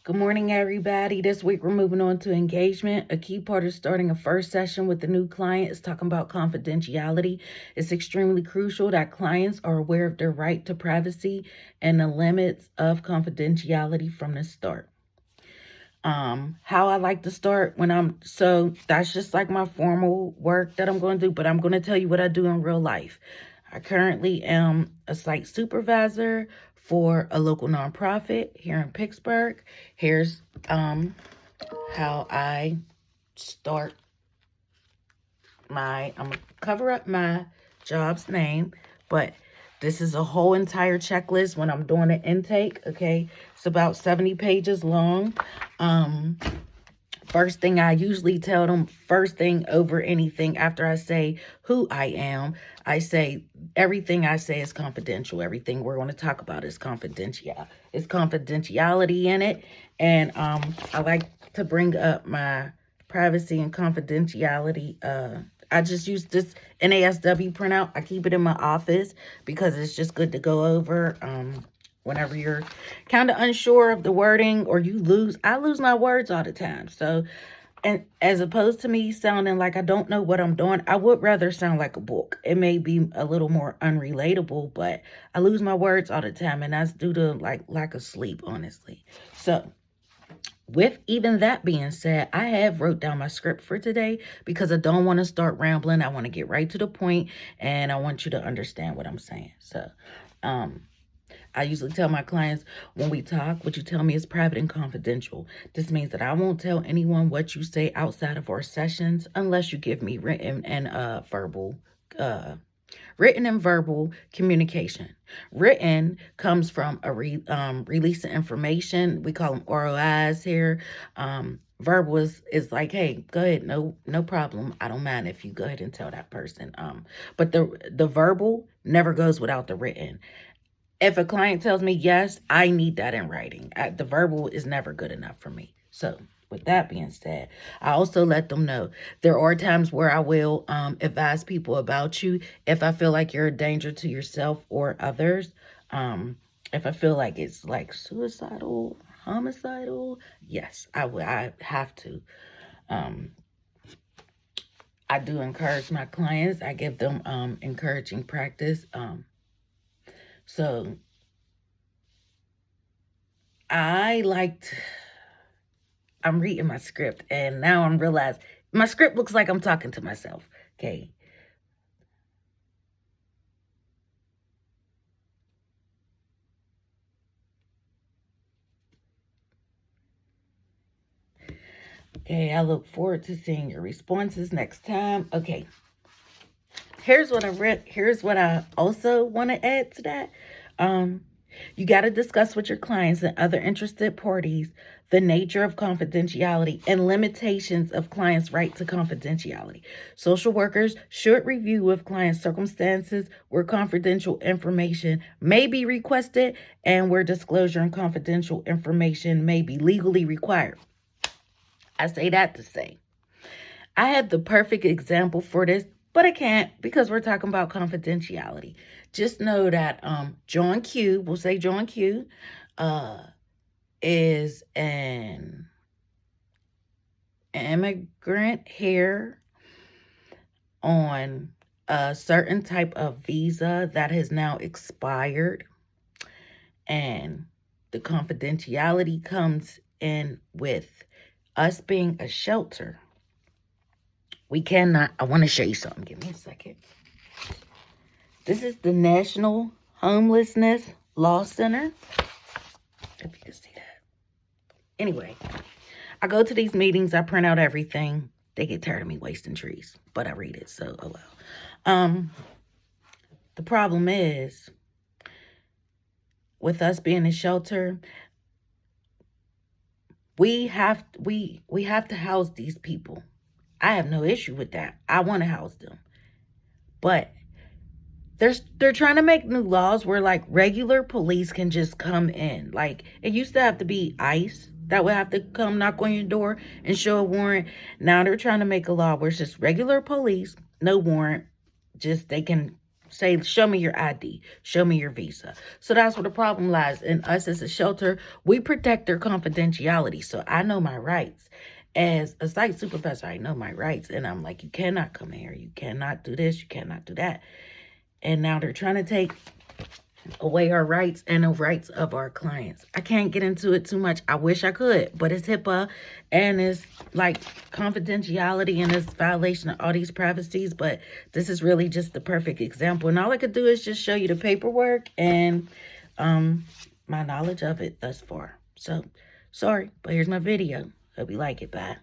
Good morning, everybody. This week we're moving on to engagement. A key part of starting a first session with a new client is talking about confidentiality. It's extremely crucial that clients are aware of their right to privacy and the limits of confidentiality from the start. How I like to start so that's just like my formal work that I'm going to do, but I'm going to tell you what I do in real life. I currently am a site supervisor for a local nonprofit here in Pittsburgh. Here's how I start I'm going to cover up my job's name, but this is a whole entire checklist when I'm doing an intake, okay? It's about 70 pages long. First thing I usually tell them, first thing over anything after I say who I am, I say everything I say is confidential. Everything we're going to talk about is confidential. It's confidentiality in it. And I like to bring up my privacy and confidentiality. I just use this NASW printout. I keep it in my office because it's just good to go over. Whenever you're kind of unsure of the wording or I lose my words all the time. So, and as opposed to me sounding like I don't know what I'm doing, I would rather sound like a book. It may be a little more unrelatable, but I lose my words all the time, and that's due to like lack of sleep, honestly. So, with even that being said, I have wrote down my script for today because I don't want to start rambling. I want to get right to the point, and I want you to understand what I'm saying. So, I usually tell my clients when we talk, what you tell me is private and confidential. This means that I won't tell anyone what you say outside of our sessions unless you give me written and verbal communication. Written comes from a release of information. We call them ROIs here. Verbal is like, hey, go ahead, no problem. I don't mind if you go ahead and tell that person. But the verbal never goes without the written. If a client tells me yes, I need that in writing. The verbal is never good enough for me. So with that being said, I also let them know there are times where I will advise people about you if I feel like you're a danger to yourself or others. If I feel like it's like suicidal, homicidal, yes, I have to. I do encourage my clients. I give them encouraging practice. So I'm reading my script, and now I'm realizing my script looks like I'm talking to myself. Okay. Okay, I look forward to seeing your responses next time. Okay. Here's what I read. Here's what I also want to add to that. You got to discuss with your clients and other interested parties the nature of confidentiality and limitations of clients' right to confidentiality. Social workers should review with clients' circumstances where confidential information may be requested and where disclosure and confidential information may be legally required. I say that to say, I had the perfect example for this, but I can't because we're talking about confidentiality. Just know that John Q, we'll say John Q, is an immigrant here on a certain type of visa that has now expired. And the confidentiality comes in with us being a shelter. We cannot, I want to show you something. Give me a second. This is the National Homelessness Law Center. If you can see that. Anyway, I go to these meetings. I print out everything. They get tired of me wasting trees, but I read it, so oh well. The problem is, with us being a shelter, we have to house these people. I have no issue with that. I want to house them. But they're trying to make new laws where like regular police can just come in. Like it used to have to be ICE that would have to come knock on your door and show a warrant. Now they're trying to make a law where it's just regular police, no warrant, just they can Say, show me your ID, show me your visa. So that's where the problem lies. In us as a shelter, we protect their confidentiality. So I know my rights. As a site supervisor, I know my rights. And I'm like, you cannot come here. You cannot do this. You cannot do that. And now they're trying to take away our rights and the rights of our clients. I can't get into it too much. I wish I could, but it's HIPAA and it's like confidentiality and it's violation of all these privacies. But this is really just the perfect example. And all I could do is just show you the paperwork and my knowledge of it thus far. So sorry, but here's my video. Hope you like it. Bye.